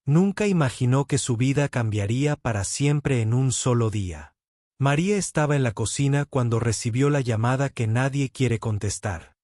Nunca imaginó que su vida cambiaría para siempre en un solo día. María estaba en la cocina cuando recibió la llamada que nadie quiere contestar.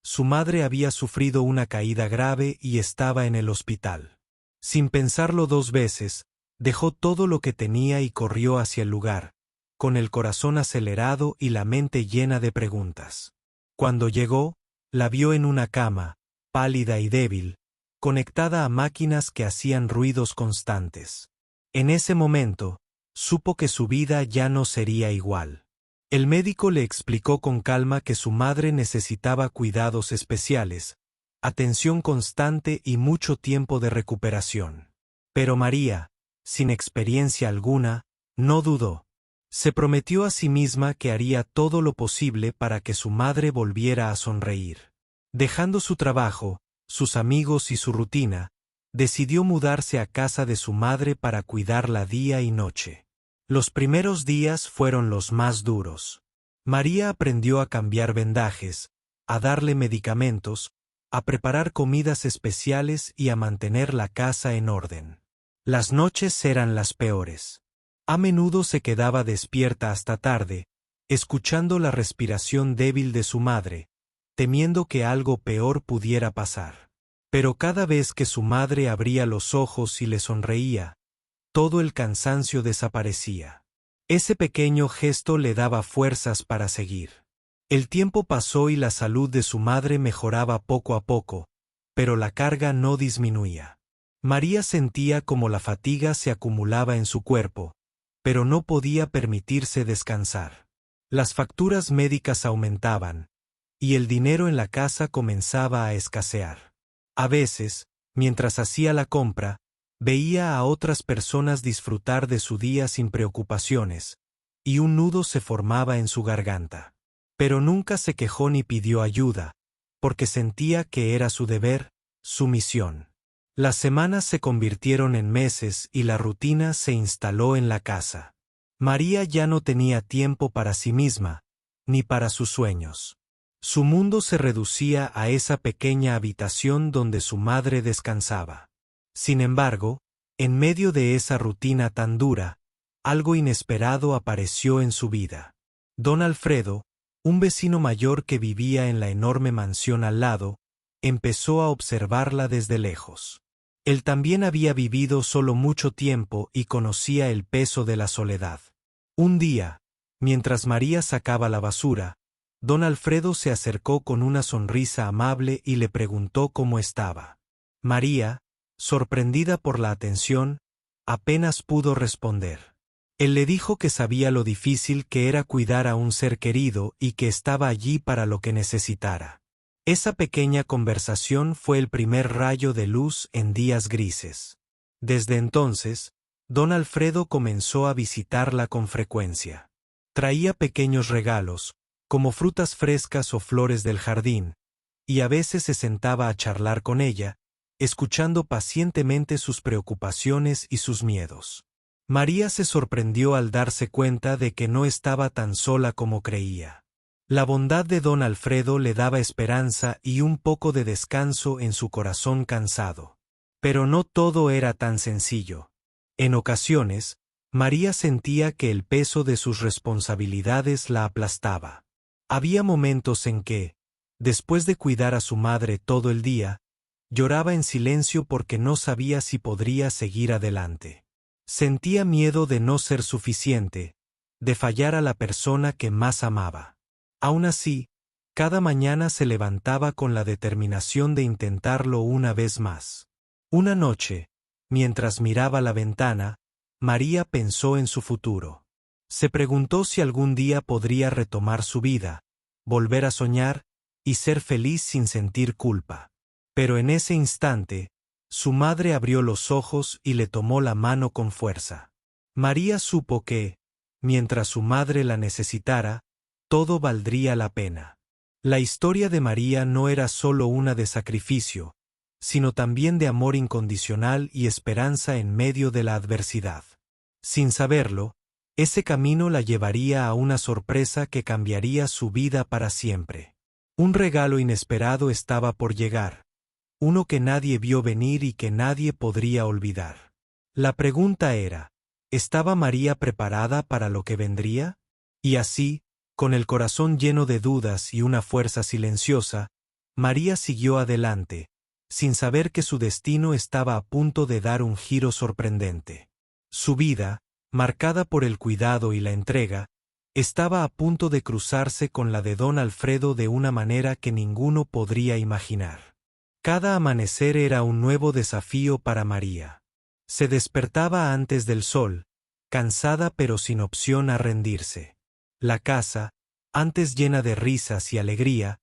Su madre había sufrido una caída grave y estaba en el hospital. Sin pensarlo dos veces, dejó todo lo que tenía y corrió hacia el lugar, con el corazón acelerado y la mente llena de preguntas. Cuando llegó, la vio en una cama, pálida y débil, conectada a máquinas que hacían ruidos constantes. En ese momento, supo que su vida ya no sería igual. El médico le explicó con calma que su madre necesitaba cuidados especiales, atención constante y mucho tiempo de recuperación. Pero María, sin experiencia alguna, no dudó. Se prometió a sí misma que haría todo lo posible para que su madre volviera a sonreír. Dejando su trabajo, sus amigos y su rutina, decidió mudarse a casa de su madre para cuidarla día y noche. Los primeros días fueron los más duros. María aprendió a cambiar vendajes, a darle medicamentos, a preparar comidas especiales y a mantener la casa en orden. Las noches eran las peores. A menudo se quedaba despierta hasta tarde, escuchando la respiración débil de su madre, temiendo que algo peor pudiera pasar. Pero cada vez que su madre abría los ojos y le sonreía, todo el cansancio desaparecía. Ese pequeño gesto le daba fuerzas para seguir. El tiempo pasó y la salud de su madre mejoraba poco a poco, pero la carga no disminuía. María sentía como la fatiga se acumulaba en su cuerpo, pero no podía permitirse descansar. Las facturas médicas aumentaban, y el dinero en la casa comenzaba a escasear. A veces, mientras hacía la compra, veía a otras personas disfrutar de su día sin preocupaciones, y un nudo se formaba en su garganta. Pero nunca se quejó ni pidió ayuda, porque sentía que era su deber, su misión. Las semanas se convirtieron en meses y la rutina se instaló en la casa. María ya no tenía tiempo para sí misma, ni para sus sueños. Su mundo se reducía a esa pequeña habitación donde su madre descansaba. Sin embargo, en medio de esa rutina tan dura, algo inesperado apareció en su vida. Don Alfredo, un vecino mayor que vivía en la enorme mansión al lado, empezó a observarla desde lejos. Él también había vivido solo mucho tiempo y conocía el peso de la soledad. Un día, mientras María sacaba la basura, don Alfredo se acercó con una sonrisa amable y le preguntó cómo estaba. María, sorprendida por la atención, apenas pudo responder. Él le dijo que sabía lo difícil que era cuidar a un ser querido y que estaba allí para lo que necesitara. Esa pequeña conversación fue el primer rayo de luz en días grises. Desde entonces, don Alfredo comenzó a visitarla con frecuencia. Traía pequeños regalos, como frutas frescas o flores del jardín, y a veces se sentaba a charlar con ella, escuchando pacientemente sus preocupaciones y sus miedos. María se sorprendió al darse cuenta de que no estaba tan sola como creía. La bondad de don Alfredo le daba esperanza y un poco de descanso en su corazón cansado. Pero no todo era tan sencillo. En ocasiones, María sentía que el peso de sus responsabilidades la aplastaba. Había momentos en que, después de cuidar a su madre todo el día, lloraba en silencio porque no sabía si podría seguir adelante. Sentía miedo de no ser suficiente, de fallar a la persona que más amaba. Aún así, cada mañana se levantaba con la determinación de intentarlo una vez más. Una noche, mientras miraba la ventana, María pensó en su futuro. Se preguntó si algún día podría retomar su vida, volver a soñar y ser feliz sin sentir culpa. Pero en ese instante, su madre abrió los ojos y le tomó la mano con fuerza. María supo que, mientras su madre la necesitara, todo valdría la pena. La historia de María no era solo una de sacrificio, sino también de amor incondicional y esperanza en medio de la adversidad. Sin saberlo, ese camino la llevaría a una sorpresa que cambiaría su vida para siempre. Un regalo inesperado estaba por llegar, uno que nadie vio venir y que nadie podría olvidar. La pregunta era, ¿estaba María preparada para lo que vendría? Y así, con el corazón lleno de dudas y una fuerza silenciosa, María siguió adelante, sin saber que su destino estaba a punto de dar un giro sorprendente. Su vida, marcada por el cuidado y la entrega, estaba a punto de cruzarse con la de don Alfredo de una manera que ninguno podría imaginar. Cada amanecer era un nuevo desafío para María. Se despertaba antes del sol, cansada pero sin opción a rendirse. La casa, antes llena de risas y alegría,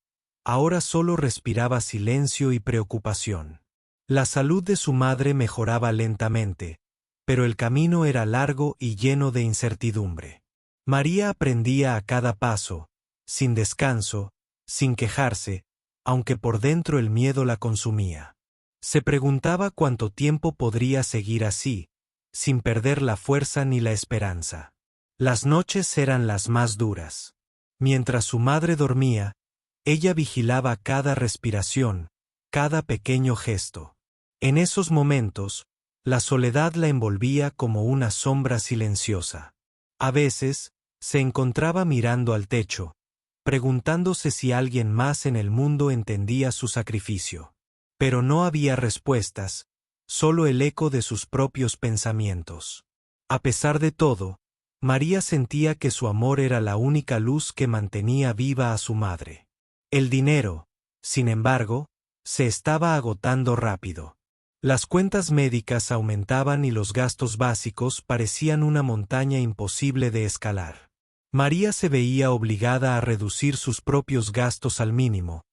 ahora solo respiraba silencio y preocupación. La salud de su madre mejoraba lentamente, pero el camino era largo y lleno de incertidumbre. María aprendía a cada paso, sin descanso, sin quejarse, aunque por dentro el miedo la consumía. Se preguntaba cuánto tiempo podría seguir así, sin perder la fuerza ni la esperanza. Las noches eran las más duras. Mientras su madre dormía, ella vigilaba cada respiración, cada pequeño gesto. En esos momentos, la soledad la envolvía como una sombra silenciosa. A veces, se encontraba mirando al techo, preguntándose si alguien más en el mundo entendía su sacrificio. Pero no había respuestas, solo el eco de sus propios pensamientos. A pesar de todo, María sentía que su amor era la única luz que mantenía viva a su madre. El dinero, sin embargo, se estaba agotando rápido. Las cuentas médicas aumentaban y los gastos básicos parecían una montaña imposible de escalar. María se veía obligada a reducir sus propios gastos al mínimo,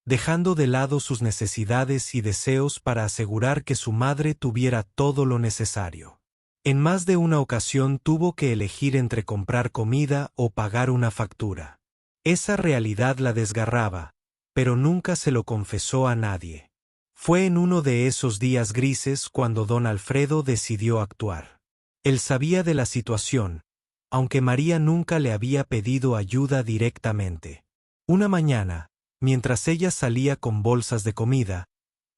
dejando de lado sus necesidades y deseos para asegurar que su madre tuviera todo lo necesario. En más de una ocasión tuvo que elegir entre comprar comida o pagar una factura. Esa realidad la desgarraba, pero nunca se lo confesó a nadie. Fue en uno de esos días grises cuando don Alfredo decidió actuar. Él sabía de la situación, aunque María nunca le había pedido ayuda directamente. Una mañana, mientras ella salía con bolsas de comida,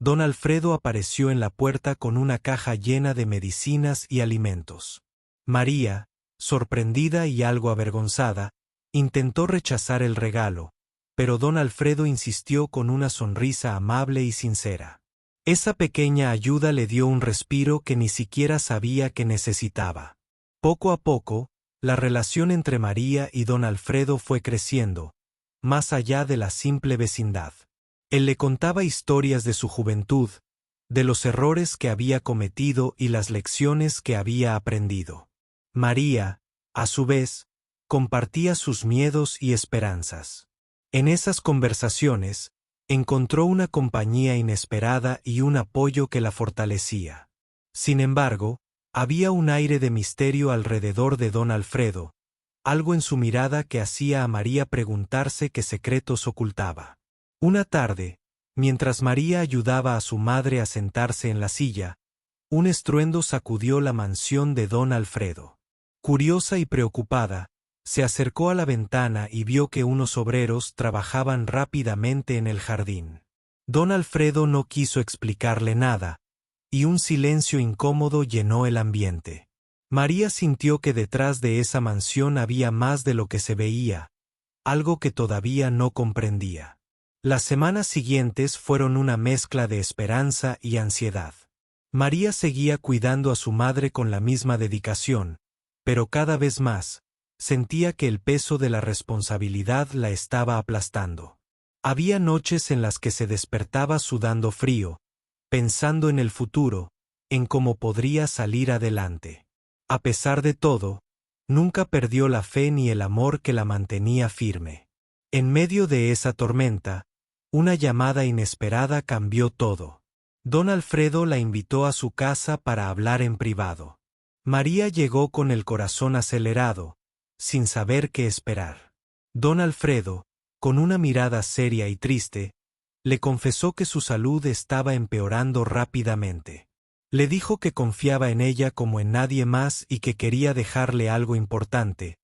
don Alfredo apareció en la puerta con una caja llena de medicinas y alimentos. María, sorprendida y algo avergonzada, intentó rechazar el regalo, pero don Alfredo insistió con una sonrisa amable y sincera. Esa pequeña ayuda le dio un respiro que ni siquiera sabía que necesitaba. Poco a poco, la relación entre María y don Alfredo fue creciendo, más allá de la simple vecindad. Él le contaba historias de su juventud, de los errores que había cometido y las lecciones que había aprendido. María, a su vez, compartía sus miedos y esperanzas. En esas conversaciones, encontró una compañía inesperada y un apoyo que la fortalecía. Sin embargo, había un aire de misterio alrededor de don Alfredo, algo en su mirada que hacía a María preguntarse qué secretos ocultaba. Una tarde, mientras María ayudaba a su madre a sentarse en la silla, un estruendo sacudió la mansión de don Alfredo. Curiosa y preocupada, se acercó a la ventana y vio que unos obreros trabajaban rápidamente en el jardín. Don Alfredo no quiso explicarle nada, y un silencio incómodo llenó el ambiente. María sintió que detrás de esa mansión había más de lo que se veía, algo que todavía no comprendía. Las semanas siguientes fueron una mezcla de esperanza y ansiedad. María seguía cuidando a su madre con la misma dedicación, pero cada vez más, sentía que el peso de la responsabilidad la estaba aplastando. Había noches en las que se despertaba sudando frío, pensando en el futuro, en cómo podría salir adelante. A pesar de todo, nunca perdió la fe ni el amor que la mantenía firme. En medio de esa tormenta, una llamada inesperada cambió todo. Don Alfredo la invitó a su casa para hablar en privado. María llegó con el corazón acelerado, sin saber qué esperar. Don Alfredo, con una mirada seria y triste, le confesó que su salud estaba empeorando rápidamente. Le dijo que confiaba en ella como en nadie más y que quería dejarle algo importante,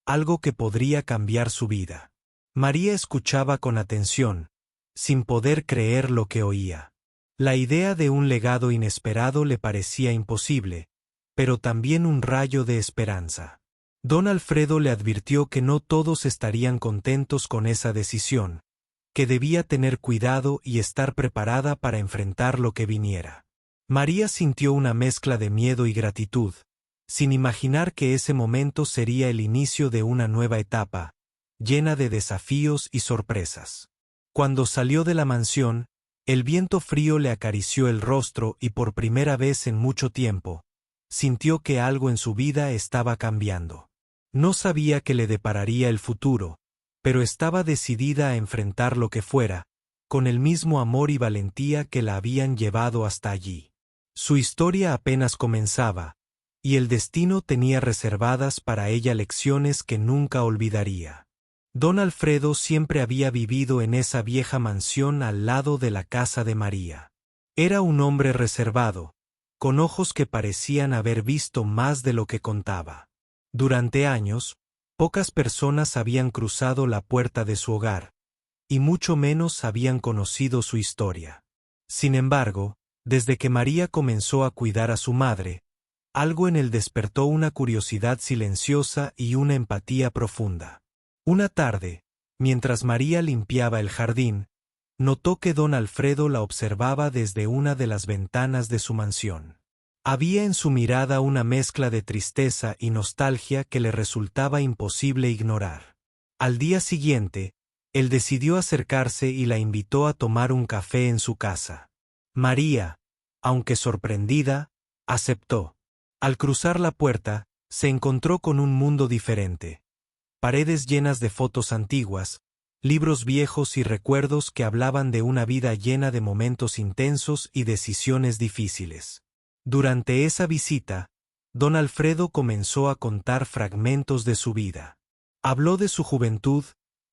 algo que podría cambiar su vida. María escuchaba con atención, sin poder creer lo que oía. La idea de un legado inesperado le parecía imposible, pero también un rayo de esperanza. Don Alfredo le advirtió que no todos estarían contentos con esa decisión, que debía tener cuidado y estar preparada para enfrentar lo que viniera. María sintió una mezcla de miedo y gratitud, sin imaginar que ese momento sería el inicio de una nueva etapa, llena de desafíos y sorpresas. Cuando salió de la mansión, el viento frío le acarició el rostro y por primera vez en mucho tiempo, sintió que algo en su vida estaba cambiando. No sabía qué le depararía el futuro, pero estaba decidida a enfrentar lo que fuera, con el mismo amor y valentía que la habían llevado hasta allí. Su historia apenas comenzaba, y el destino tenía reservadas para ella lecciones que nunca olvidaría. Don Alfredo siempre había vivido en esa vieja mansión al lado de la casa de María. Era un hombre reservado, con ojos que parecían haber visto más de lo que contaba. Durante años, pocas personas habían cruzado la puerta de su hogar, y mucho menos habían conocido su historia. Sin embargo, desde que María comenzó a cuidar a su madre, algo en él despertó una curiosidad silenciosa y una empatía profunda. Una tarde, mientras María limpiaba el jardín, notó que don Alfredo la observaba desde una de las ventanas de su mansión. Había en su mirada una mezcla de tristeza y nostalgia que le resultaba imposible ignorar. Al día siguiente, él decidió acercarse y la invitó a tomar un café en su casa. María, aunque sorprendida, aceptó. Al cruzar la puerta, se encontró con un mundo diferente. Paredes llenas de fotos antiguas, libros viejos y recuerdos que hablaban de una vida llena de momentos intensos y decisiones difíciles. Durante esa visita, don Alfredo comenzó a contar fragmentos de su vida. Habló de su juventud,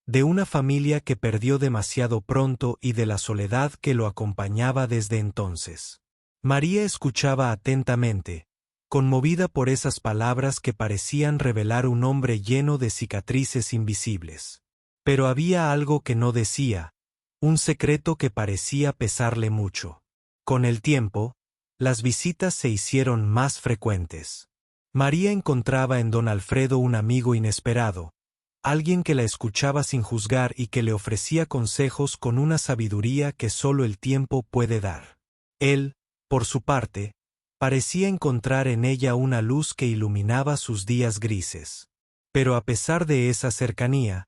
de una familia que perdió demasiado pronto y de la soledad que lo acompañaba desde entonces. María escuchaba atentamente, conmovida por esas palabras que parecían revelar un hombre lleno de cicatrices invisibles. Pero había algo que no decía, un secreto que parecía pesarle mucho. Con el tiempo, las visitas se hicieron más frecuentes. María encontraba en don Alfredo un amigo inesperado, alguien que la escuchaba sin juzgar y que le ofrecía consejos con una sabiduría que solo el tiempo puede dar. Él, por su parte, parecía encontrar en ella una luz que iluminaba sus días grises. Pero a pesar de esa cercanía,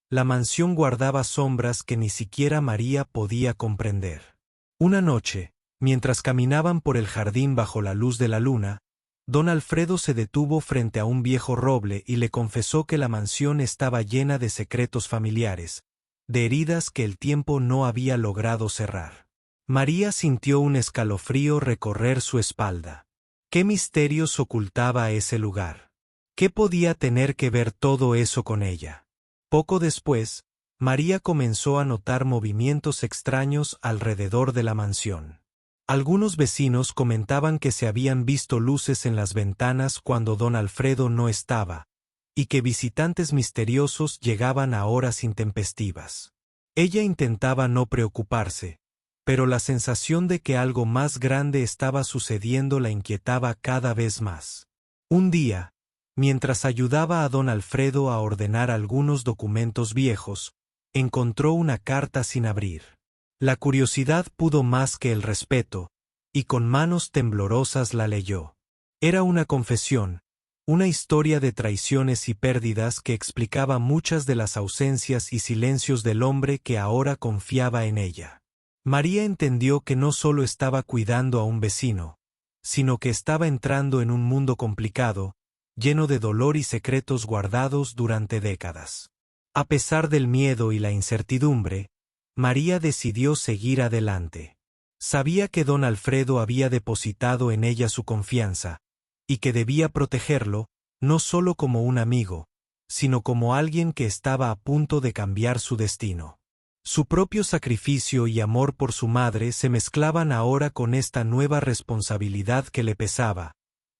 la mansión guardaba sombras que ni siquiera María podía comprender. Una noche, mientras caminaban por el jardín bajo la luz de la luna, don Alfredo se detuvo frente a un viejo roble y le confesó que la mansión estaba llena de secretos familiares, de heridas que el tiempo no había logrado cerrar. María sintió un escalofrío recorrer su espalda. ¿Qué misterios ocultaba ese lugar? ¿Qué podía tener que ver todo eso con ella? Poco después, María comenzó a notar movimientos extraños alrededor de la mansión. Algunos vecinos comentaban que se habían visto luces en las ventanas cuando don Alfredo no estaba, y que visitantes misteriosos llegaban a horas intempestivas. Ella intentaba no preocuparse, pero la sensación de que algo más grande estaba sucediendo la inquietaba cada vez más. Un día, mientras ayudaba a don Alfredo a ordenar algunos documentos viejos, encontró una carta sin abrir. La curiosidad pudo más que el respeto, y con manos temblorosas la leyó. Era una confesión, una historia de traiciones y pérdidas que explicaba muchas de las ausencias y silencios del hombre que ahora confiaba en ella. María entendió que no solo estaba cuidando a un vecino, sino que estaba entrando en un mundo complicado, lleno de dolor y secretos guardados durante décadas. A pesar del miedo y la incertidumbre, María decidió seguir adelante. Sabía que don Alfredo había depositado en ella su confianza, y que debía protegerlo, no solo como un amigo, sino como alguien que estaba a punto de cambiar su destino. Su propio sacrificio y amor por su madre se mezclaban ahora con esta nueva responsabilidad que le pesaba,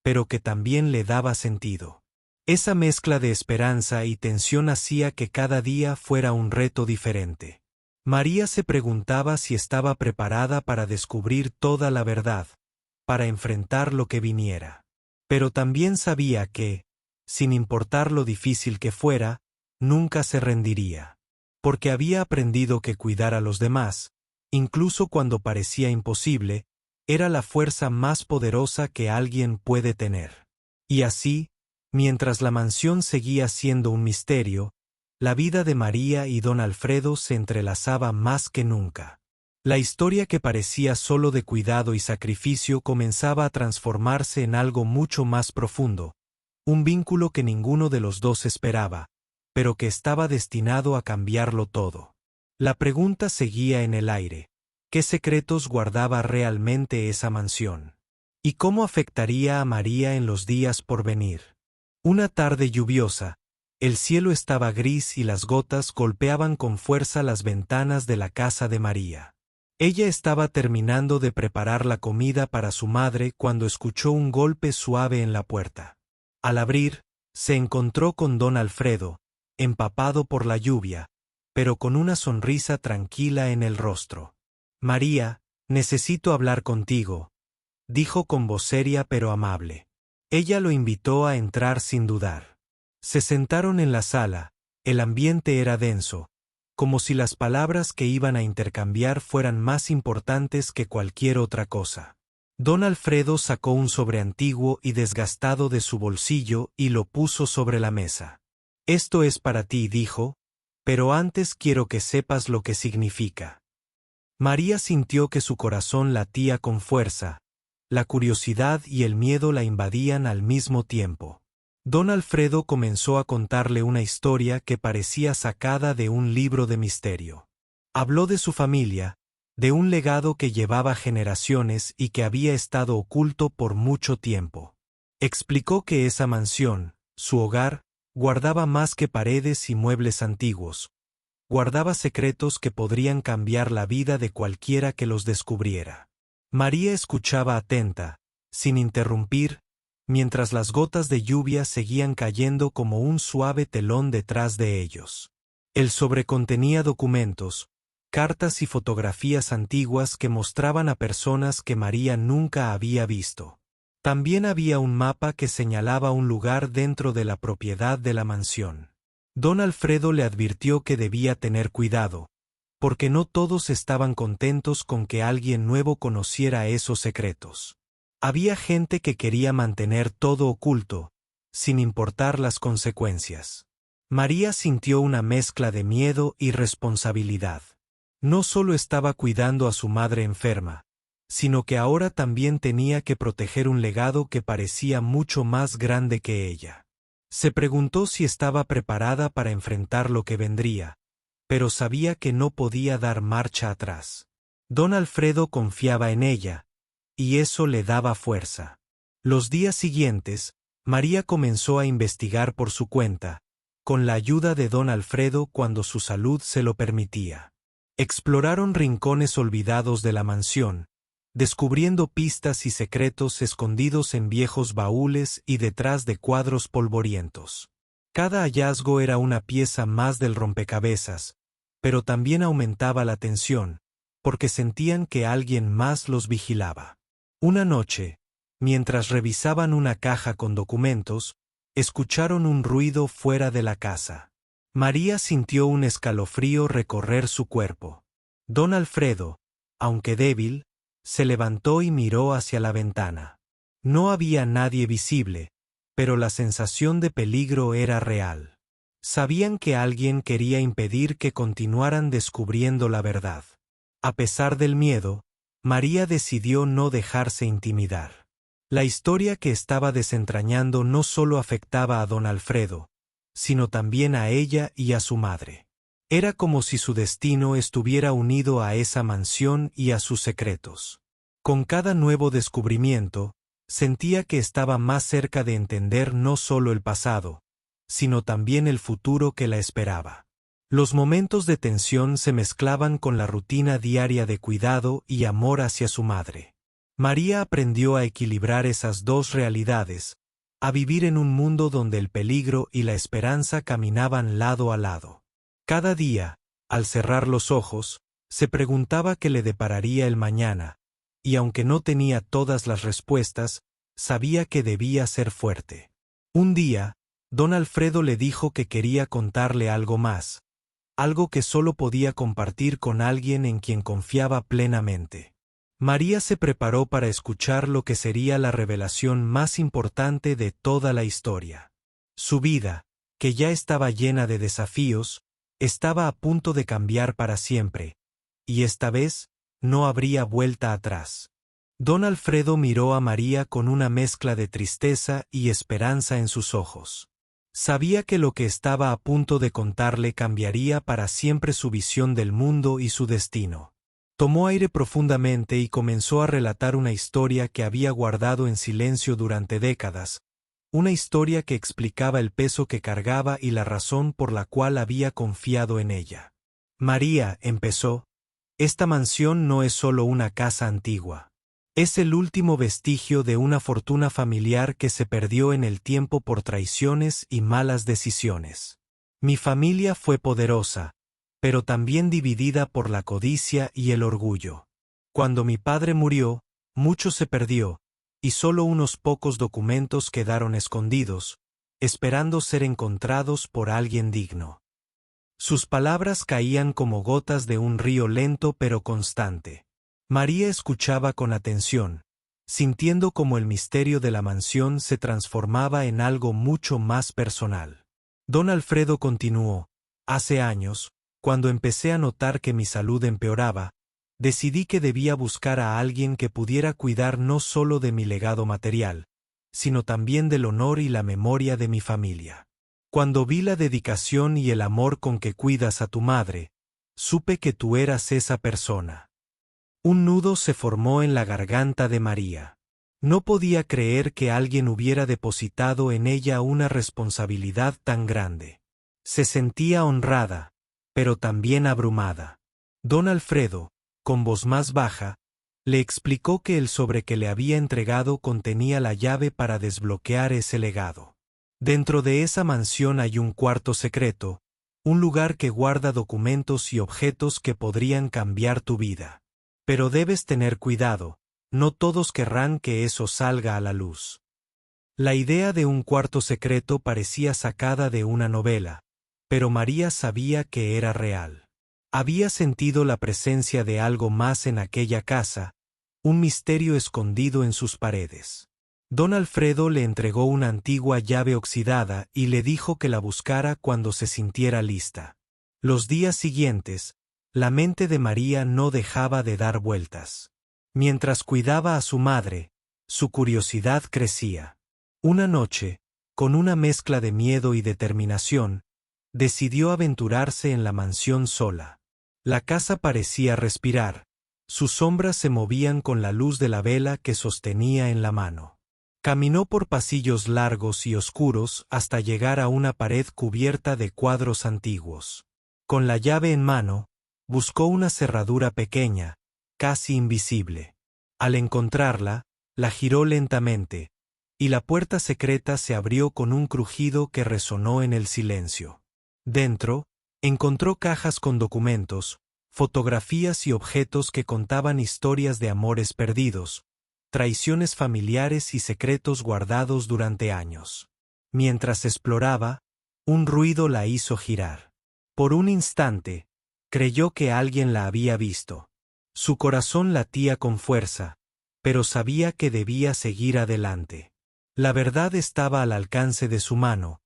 pero que también le daba sentido. Esa mezcla de esperanza y tensión hacía que cada día fuera un reto diferente. María se preguntaba si estaba preparada para descubrir toda la verdad, para enfrentar lo que viniera. Pero también sabía que, sin importar lo difícil que fuera, nunca se rendiría. Porque había aprendido que cuidar a los demás, incluso cuando parecía imposible, era la fuerza más poderosa que alguien puede tener. Y así, mientras la mansión seguía siendo un misterio, la vida de María y don Alfredo se entrelazaba más que nunca. La historia que parecía solo de cuidado y sacrificio comenzaba a transformarse en algo mucho más profundo, un vínculo que ninguno de los dos esperaba, pero que estaba destinado a cambiarlo todo. La pregunta seguía en el aire: ¿qué secretos guardaba realmente esa mansión? ¿Y cómo afectaría a María en los días por venir? Una tarde lluviosa, el cielo estaba gris y las gotas golpeaban con fuerza las ventanas de la casa de María. Ella estaba terminando de preparar la comida para su madre cuando escuchó un golpe suave en la puerta. Al abrir, se encontró con don Alfredo, empapado por la lluvia, pero con una sonrisa tranquila en el rostro. «María, necesito hablar contigo», dijo con voz seria pero amable. Ella lo invitó a entrar sin dudar. Se sentaron en la sala, el ambiente era denso, como si las palabras que iban a intercambiar fueran más importantes que cualquier otra cosa. Don Alfredo sacó un sobre antiguo y desgastado de su bolsillo y lo puso sobre la mesa. «Esto es para ti», dijo, «pero antes quiero que sepas lo que significa». María sintió que su corazón latía con fuerza, la curiosidad y el miedo la invadían al mismo tiempo. Don Alfredo comenzó a contarle una historia que parecía sacada de un libro de misterio. Habló de su familia, de un legado que llevaba generaciones y que había estado oculto por mucho tiempo. Explicó que esa mansión, su hogar, guardaba más que paredes y muebles antiguos. Guardaba secretos que podrían cambiar la vida de cualquiera que los descubriera. María escuchaba atenta, sin interrumpir, mientras las gotas de lluvia seguían cayendo como un suave telón detrás de ellos. El sobre contenía documentos, cartas y fotografías antiguas que mostraban a personas que María nunca había visto. También había un mapa que señalaba un lugar dentro de la propiedad de la mansión. Don Alfredo le advirtió que debía tener cuidado, porque no todos estaban contentos con que alguien nuevo conociera esos secretos. Había gente que quería mantener todo oculto, sin importar las consecuencias. María sintió una mezcla de miedo y responsabilidad. No solo estaba cuidando a su madre enferma, sino que ahora también tenía que proteger un legado que parecía mucho más grande que ella. Se preguntó si estaba preparada para enfrentar lo que vendría, pero sabía que no podía dar marcha atrás. Don Alfredo confiaba en ella, y eso le daba fuerza. Los días siguientes, María comenzó a investigar por su cuenta, con la ayuda de don Alfredo cuando su salud se lo permitía. Exploraron rincones olvidados de la mansión, descubriendo pistas y secretos escondidos en viejos baúles y detrás de cuadros polvorientos. Cada hallazgo era una pieza más del rompecabezas, pero también aumentaba la tensión, porque sentían que alguien más los vigilaba. Una noche, mientras revisaban una caja con documentos, escucharon un ruido fuera de la casa. María sintió un escalofrío recorrer su cuerpo. Don Alfredo, aunque débil, se levantó y miró hacia la ventana. No había nadie visible, pero la sensación de peligro era real. Sabían que alguien quería impedir que continuaran descubriendo la verdad. A pesar del miedo, María decidió no dejarse intimidar. La historia que estaba desentrañando no solo afectaba a don Alfredo, sino también a ella y a su madre. Era como si su destino estuviera unido a esa mansión y a sus secretos. Con cada nuevo descubrimiento, sentía que estaba más cerca de entender no solo el pasado, sino también el futuro que la esperaba. Los momentos de tensión se mezclaban con la rutina diaria de cuidado y amor hacia su madre. María aprendió a equilibrar esas dos realidades, a vivir en un mundo donde el peligro y la esperanza caminaban lado a lado. Cada día, al cerrar los ojos, se preguntaba qué le depararía el mañana, y aunque no tenía todas las respuestas, sabía que debía ser fuerte. Un día, don Alfredo le dijo que quería contarle algo más, algo que solo podía compartir con alguien en quien confiaba plenamente. María se preparó para escuchar lo que sería la revelación más importante de toda la historia. Su vida, que ya estaba llena de desafíos, estaba a punto de cambiar para siempre, y esta vez no habría vuelta atrás. Don Alfredo miró a María con una mezcla de tristeza y esperanza en sus ojos. Sabía que lo que estaba a punto de contarle cambiaría para siempre su visión del mundo y su destino. Tomó aire profundamente y comenzó a relatar una historia que había guardado en silencio durante décadas, una historia que explicaba el peso que cargaba y la razón por la cual había confiado en ella. María, empezó, esta mansión no es solo una casa antigua. Es el último vestigio de una fortuna familiar que se perdió en el tiempo por traiciones y malas decisiones. Mi familia fue poderosa, pero también dividida por la codicia y el orgullo. Cuando mi padre murió, mucho se perdió, y solo unos pocos documentos quedaron escondidos, esperando ser encontrados por alguien digno. Sus palabras caían como gotas de un río lento pero constante. María escuchaba con atención, sintiendo cómo el misterio de la mansión se transformaba en algo mucho más personal. Don Alfredo continuó, hace años, cuando empecé a notar que mi salud empeoraba, decidí que debía buscar a alguien que pudiera cuidar no solo de mi legado material, sino también del honor y la memoria de mi familia. Cuando vi la dedicación y el amor con que cuidas a tu madre, supe que tú eras esa persona. Un nudo se formó en la garganta de María. No podía creer que alguien hubiera depositado en ella una responsabilidad tan grande. Se sentía honrada, pero también abrumada. Don Alfredo, con voz más baja, le explicó que el sobre que le había entregado contenía la llave para desbloquear ese legado. Dentro de esa mansión hay un cuarto secreto, un lugar que guarda documentos y objetos que podrían cambiar tu vida. Pero debes tener cuidado, no todos querrán que eso salga a la luz. La idea de un cuarto secreto parecía sacada de una novela, pero María sabía que era real. Había sentido la presencia de algo más en aquella casa, un misterio escondido en sus paredes. Don Alfredo le entregó una antigua llave oxidada y le dijo que la buscara cuando se sintiera lista. Los días siguientes, la mente de María no dejaba de dar vueltas. Mientras cuidaba a su madre, su curiosidad crecía. Una noche, con una mezcla de miedo y determinación, decidió aventurarse en la mansión sola. La casa parecía respirar, sus sombras se movían con la luz de la vela que sostenía en la mano. Caminó por pasillos largos y oscuros hasta llegar a una pared cubierta de cuadros antiguos. Con la llave en mano, buscó una cerradura pequeña, casi invisible. Al encontrarla, la giró lentamente, y la puerta secreta se abrió con un crujido que resonó en el silencio. Dentro, encontró cajas con documentos, fotografías y objetos que contaban historias de amores perdidos, traiciones familiares y secretos guardados durante años. Mientras exploraba, un ruido la hizo girar. Por un instante, creyó que alguien la había visto. Su corazón latía con fuerza, pero sabía que debía seguir adelante. La verdad estaba al alcance de su mano,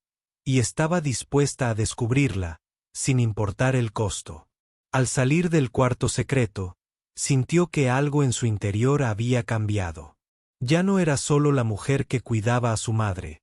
y estaba dispuesta a descubrirla, sin importar el costo. Al salir del cuarto secreto, sintió que algo en su interior había cambiado. Ya no era solo la mujer que cuidaba a su madre.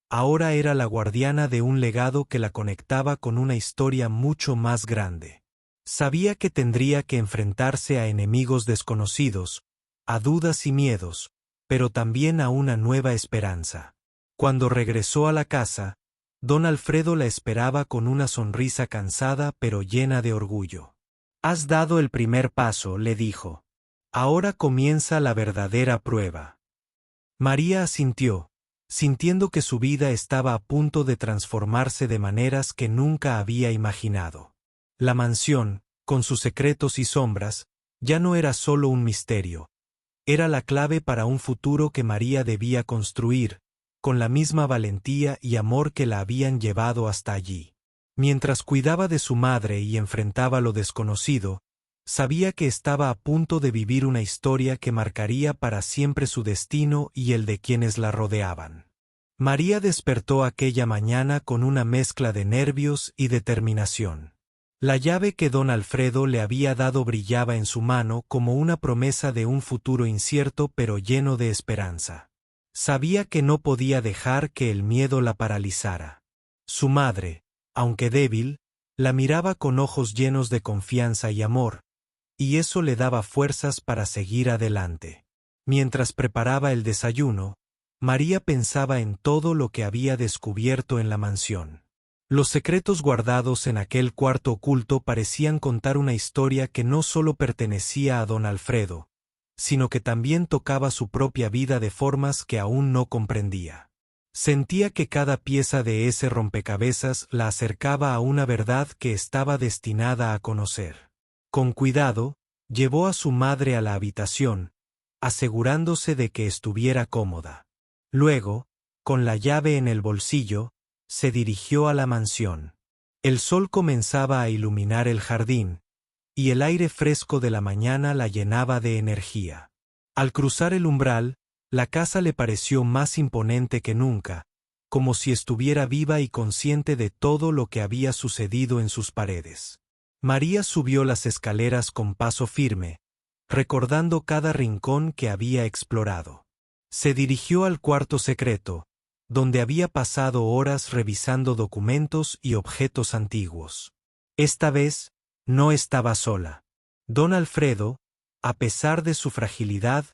Ahora era la guardiana de un legado que la conectaba con una historia mucho más grande. Sabía que tendría que enfrentarse a enemigos desconocidos, a dudas y miedos, pero también a una nueva esperanza. Cuando regresó a la casa, don Alfredo la esperaba con una sonrisa cansada pero llena de orgullo. «Has dado el primer paso», le dijo. «Ahora comienza la verdadera prueba». María asintió, sintiendo que su vida estaba a punto de transformarse de maneras que nunca había imaginado. La mansión, con sus secretos y sombras, ya no era solo un misterio. era la clave para un futuro que María debía construir, con la misma valentía y amor que la habían llevado hasta allí. Mientras cuidaba de su madre y enfrentaba lo desconocido, sabía que estaba a punto de vivir una historia que marcaría para siempre su destino y el de quienes la rodeaban. María despertó aquella mañana con una mezcla de nervios y determinación. La llave que don Alfredo le había dado brillaba en su mano como una promesa de un futuro incierto pero lleno de esperanza. Sabía que no podía dejar que el miedo la paralizara. Su madre, aunque débil, la miraba con ojos llenos de confianza y amor, y eso le daba fuerzas para seguir adelante. Mientras preparaba el desayuno, María pensaba en todo lo que había descubierto en la mansión. Los secretos guardados en aquel cuarto oculto parecían contar una historia que no solo pertenecía a don Alfredo, sino que también tocaba su propia vida de formas que aún no comprendía. Sentía que cada pieza de ese rompecabezas la acercaba a una verdad que estaba destinada a conocer. Con cuidado, llevó a su madre a la habitación, asegurándose de que estuviera cómoda. Luego, con la llave en el bolsillo, se dirigió a la mansión. El sol comenzaba a iluminar el jardín, y el aire fresco de la mañana la llenaba de energía. Al cruzar el umbral, la casa le pareció más imponente que nunca, como si estuviera viva y consciente de todo lo que había sucedido en sus paredes. María subió las escaleras con paso firme, recordando cada rincón que había explorado. Se dirigió al cuarto secreto, donde había pasado horas revisando documentos y objetos antiguos. Esta vez, no estaba sola. Don Alfredo, a pesar de su fragilidad,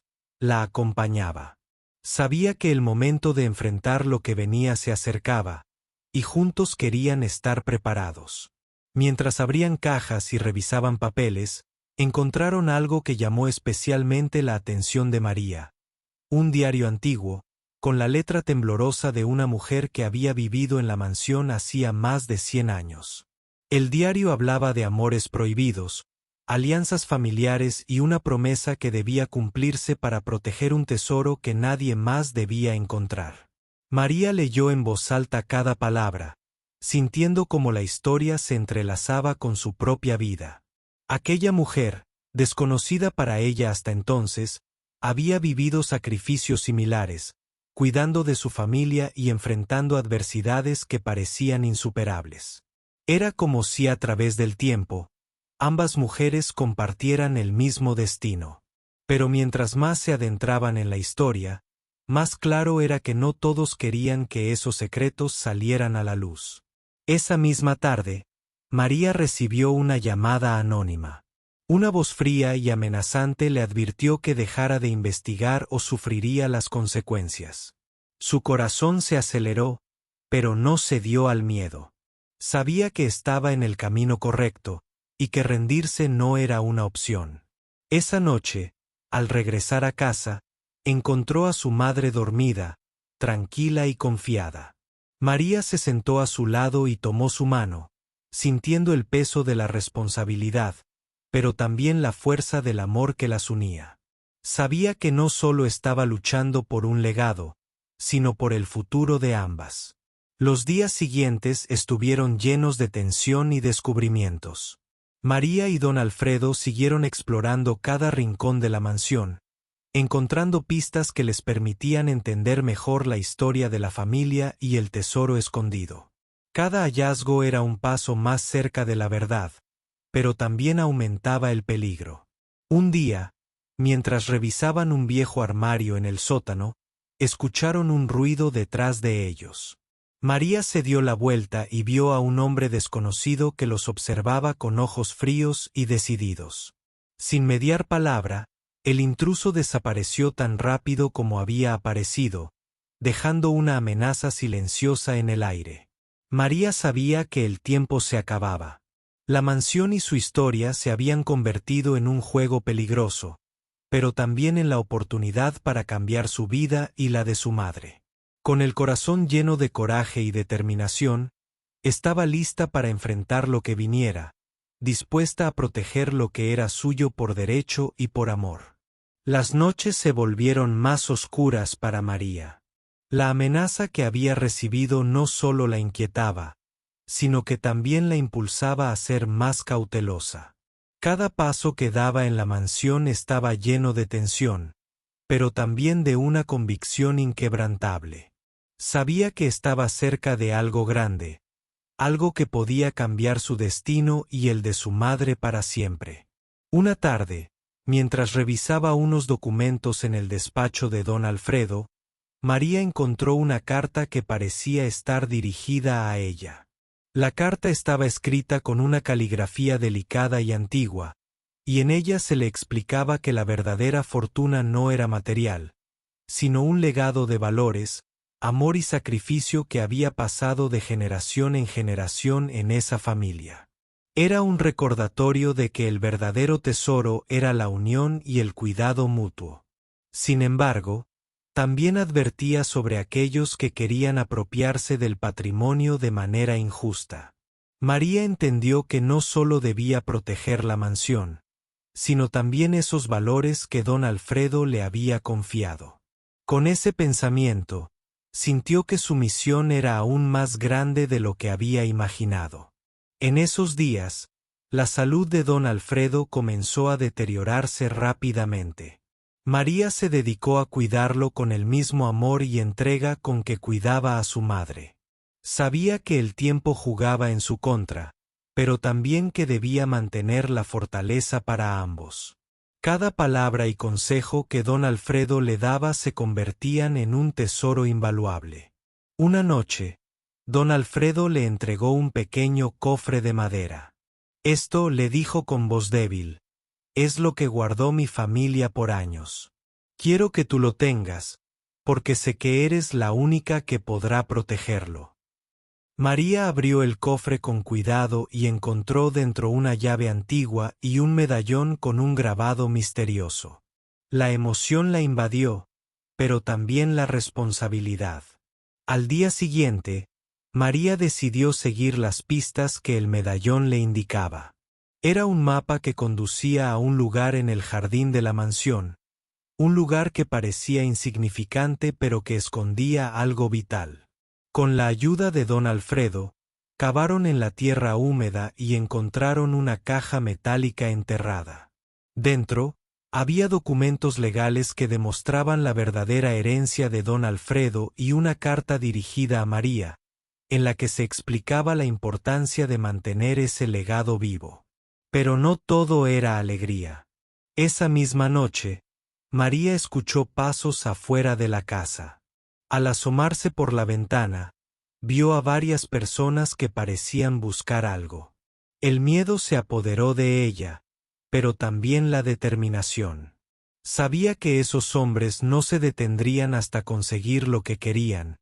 la acompañaba. Sabía que el momento de enfrentar lo que venía se acercaba, y juntos querían estar preparados. Mientras abrían cajas y revisaban papeles, encontraron algo que llamó especialmente la atención de María: un diario antiguo, con la letra temblorosa de una mujer que había vivido en la mansión hacía más de 100 años. El diario hablaba de amores prohibidos, alianzas familiares y una promesa que debía cumplirse para proteger un tesoro que nadie más debía encontrar. María leyó en voz alta cada palabra, sintiendo cómo la historia se entrelazaba con su propia vida. Aquella mujer, desconocida para ella hasta entonces, había vivido sacrificios similares, cuidando de su familia y enfrentando adversidades que parecían insuperables. Era como si a través del tiempo, ambas mujeres compartieran el mismo destino. Pero mientras más se adentraban en la historia, más claro era que no todos querían que esos secretos salieran a la luz. Esa misma tarde, María recibió una llamada anónima. Una voz fría y amenazante le advirtió que dejara de investigar o sufriría las consecuencias. Su corazón se aceleró, pero no cedió al miedo. Sabía que estaba en el camino correcto, y que rendirse no era una opción. Esa noche, al regresar a casa, encontró a su madre dormida, tranquila y confiada. María se sentó a su lado y tomó su mano, sintiendo el peso de la responsabilidad, pero también la fuerza del amor que las unía. Sabía que no solo estaba luchando por un legado, sino por el futuro de ambas. Los días siguientes estuvieron llenos de tensión y descubrimientos. María y don Alfredo siguieron explorando cada rincón de la mansión, encontrando pistas que les permitían entender mejor la historia de la familia y el tesoro escondido. Cada hallazgo era un paso más cerca de la verdad, pero también aumentaba el peligro. Un día, mientras revisaban un viejo armario en el sótano, escucharon un ruido detrás de ellos. María se dio la vuelta y vio a un hombre desconocido que los observaba con ojos fríos y decididos. Sin mediar palabra, el intruso desapareció tan rápido como había aparecido, dejando una amenaza silenciosa en el aire. María sabía que el tiempo se acababa. La mansión y su historia se habían convertido en un juego peligroso, pero también en la oportunidad para cambiar su vida y la de su madre. Con el corazón lleno de coraje y determinación, estaba lista para enfrentar lo que viniera, dispuesta a proteger lo que era suyo por derecho y por amor. Las noches se volvieron más oscuras para María. La amenaza que había recibido no solo la inquietaba, sino que también la impulsaba a ser más cautelosa. Cada paso que daba en la mansión estaba lleno de tensión, pero también de una convicción inquebrantable. Sabía que estaba cerca de algo grande, algo que podía cambiar su destino y el de su madre para siempre. Una tarde, mientras revisaba unos documentos en el despacho de don Alfredo, María encontró una carta que parecía estar dirigida a ella. La carta estaba escrita con una caligrafía delicada y antigua, y en ella se le explicaba que la verdadera fortuna no era material, sino un legado de valores, amor y sacrificio que había pasado de generación en generación en esa familia. Era un recordatorio de que el verdadero tesoro era la unión y el cuidado mutuo. Sin embargo, también advertía sobre aquellos que querían apropiarse del patrimonio de manera injusta. María entendió que no solo debía proteger la mansión, sino también esos valores que don Alfredo le había confiado. Con ese pensamiento, sintió que su misión era aún más grande de lo que había imaginado. En esos días, la salud de don Alfredo comenzó a deteriorarse rápidamente. María se dedicó a cuidarlo con el mismo amor y entrega con que cuidaba a su madre. Sabía que el tiempo jugaba en su contra, pero también que debía mantener la fortaleza para ambos. Cada palabra y consejo que don Alfredo le daba se convertían en un tesoro invaluable. Una noche, don Alfredo le entregó un pequeño cofre de madera. Esto, le dijo con voz débil, es lo que guardó mi familia por años. Quiero que tú lo tengas, porque sé que eres la única que podrá protegerlo. María abrió el cofre con cuidado y encontró dentro una llave antigua y un medallón con un grabado misterioso. La emoción la invadió, pero también la responsabilidad. Al día siguiente, María decidió seguir las pistas que el medallón le indicaba. Era un mapa que conducía a un lugar en el jardín de la mansión, un lugar que parecía insignificante pero que escondía algo vital. Con la ayuda de don Alfredo, cavaron en la tierra húmeda y encontraron una caja metálica enterrada. Dentro, había documentos legales que demostraban la verdadera herencia de don Alfredo y una carta dirigida a María, en la que se explicaba la importancia de mantener ese legado vivo. Pero no todo era alegría. Esa misma noche, María escuchó pasos afuera de la casa. Al asomarse por la ventana, vio a varias personas que parecían buscar algo. El miedo se apoderó de ella, pero también la determinación. Sabía que esos hombres no se detendrían hasta conseguir lo que querían,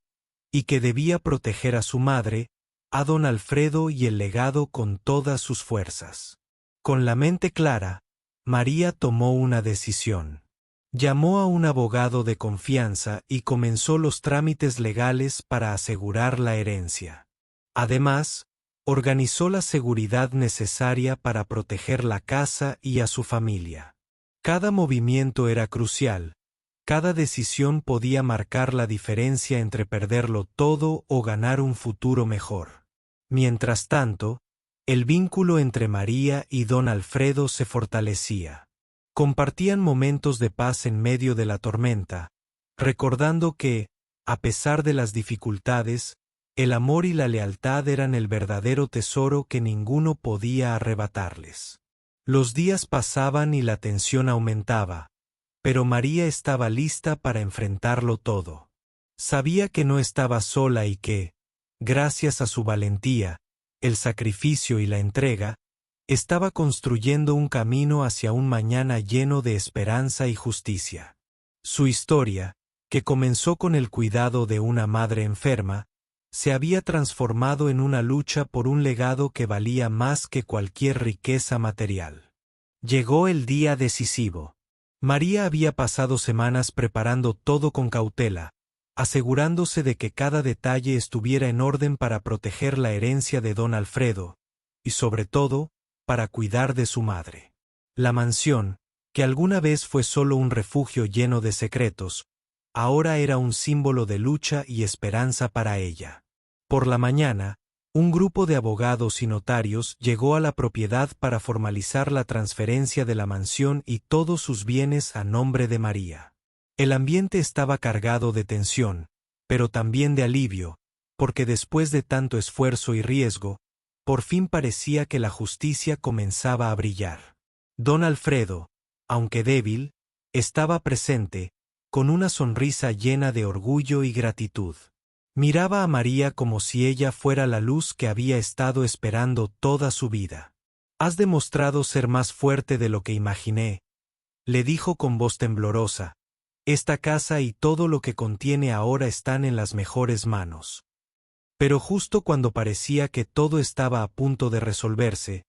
y que debía proteger a su madre, a don Alfredo y el legado con todas sus fuerzas. Con la mente clara, María tomó una decisión. Llamó a un abogado de confianza y comenzó los trámites legales para asegurar la herencia. Además, organizó la seguridad necesaria para proteger la casa y a su familia. Cada movimiento era crucial, cada decisión podía marcar la diferencia entre perderlo todo o ganar un futuro mejor. Mientras tanto, el vínculo entre María y don Alfredo se fortalecía. Compartían momentos de paz en medio de la tormenta, recordando que, a pesar de las dificultades, el amor y la lealtad eran el verdadero tesoro que ninguno podía arrebatarles. Los días pasaban y la tensión aumentaba, pero María estaba lista para enfrentarlo todo. Sabía que no estaba sola y que, gracias a su valentía, el sacrificio y la entrega, estaba construyendo un camino hacia un mañana lleno de esperanza y justicia. Su historia, que comenzó con el cuidado de una madre enferma, se había transformado en una lucha por un legado que valía más que cualquier riqueza material. Llegó el día decisivo. María había pasado semanas preparando todo con cautela, asegurándose de que cada detalle estuviera en orden para proteger la herencia de don Alfredo, y sobre todo, para cuidar de su madre. La mansión, que alguna vez fue solo un refugio lleno de secretos, ahora era un símbolo de lucha y esperanza para ella. Por la mañana, un grupo de abogados y notarios llegó a la propiedad para formalizar la transferencia de la mansión y todos sus bienes a nombre de María. El ambiente estaba cargado de tensión, pero también de alivio, porque después de tanto esfuerzo y riesgo, por fin parecía que la justicia comenzaba a brillar. Don Alfredo, aunque débil, estaba presente, con una sonrisa llena de orgullo y gratitud. Miraba a María como si ella fuera la luz que había estado esperando toda su vida. «Has demostrado ser más fuerte de lo que imaginé», le dijo con voz temblorosa. «Esta casa y todo lo que contiene ahora están en las mejores manos». Pero justo cuando parecía que todo estaba a punto de resolverse,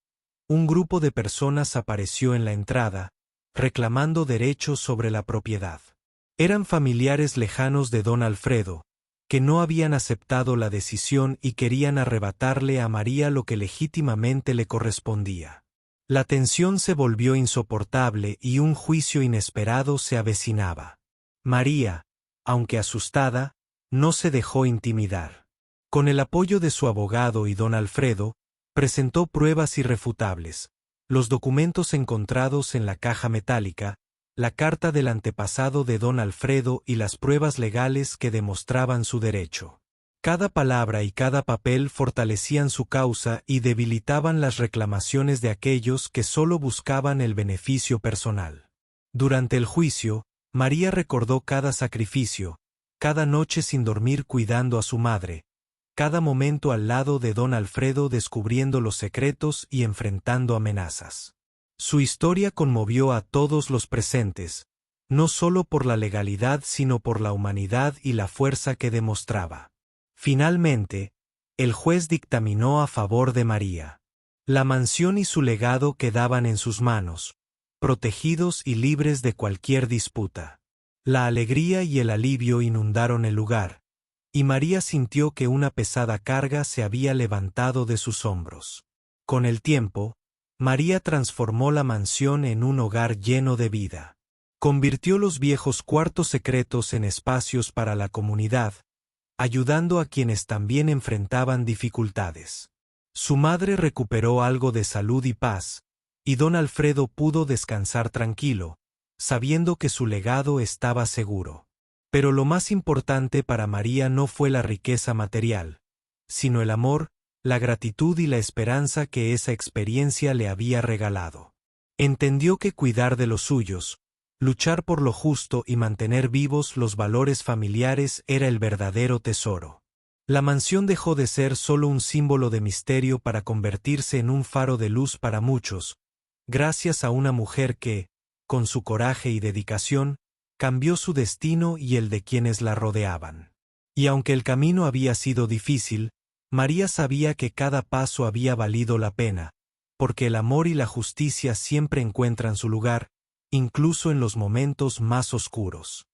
un grupo de personas apareció en la entrada, reclamando derechos sobre la propiedad. Eran familiares lejanos de don Alfredo, que no habían aceptado la decisión y querían arrebatarle a María lo que legítimamente le correspondía. La tensión se volvió insoportable y un juicio inesperado se avecinaba. María, aunque asustada, no se dejó intimidar. Con el apoyo de su abogado y don Alfredo, presentó pruebas irrefutables, los documentos encontrados en la caja metálica, la carta del antepasado de don Alfredo y las pruebas legales que demostraban su derecho. Cada palabra y cada papel fortalecían su causa y debilitaban las reclamaciones de aquellos que solo buscaban el beneficio personal. Durante el juicio, María recordó cada sacrificio, cada noche sin dormir cuidando a su madre, cada momento al lado de don Alfredo descubriendo los secretos y enfrentando amenazas. Su historia conmovió a todos los presentes, no solo por la legalidad sino por la humanidad y la fuerza que demostraba. Finalmente, el juez dictaminó a favor de María. La mansión y su legado quedaban en sus manos, protegidos y libres de cualquier disputa. La alegría y el alivio inundaron el lugar, y María sintió que una pesada carga se había levantado de sus hombros. Con el tiempo, María transformó la mansión en un hogar lleno de vida. Convirtió los viejos cuartos secretos en espacios para la comunidad, ayudando a quienes también enfrentaban dificultades. Su madre recuperó algo de salud y paz, y don Alfredo pudo descansar tranquilo, sabiendo que su legado estaba seguro. Pero lo más importante para María no fue la riqueza material, sino el amor, la gratitud y la esperanza que esa experiencia le había regalado. Entendió que cuidar de los suyos, luchar por lo justo y mantener vivos los valores familiares era el verdadero tesoro. La mansión dejó de ser solo un símbolo de misterio para convertirse en un faro de luz para muchos, gracias a una mujer que, con su coraje y dedicación, cambió su destino y el de quienes la rodeaban. Y aunque el camino había sido difícil, María sabía que cada paso había valido la pena, porque el amor y la justicia siempre encuentran su lugar, incluso en los momentos más oscuros.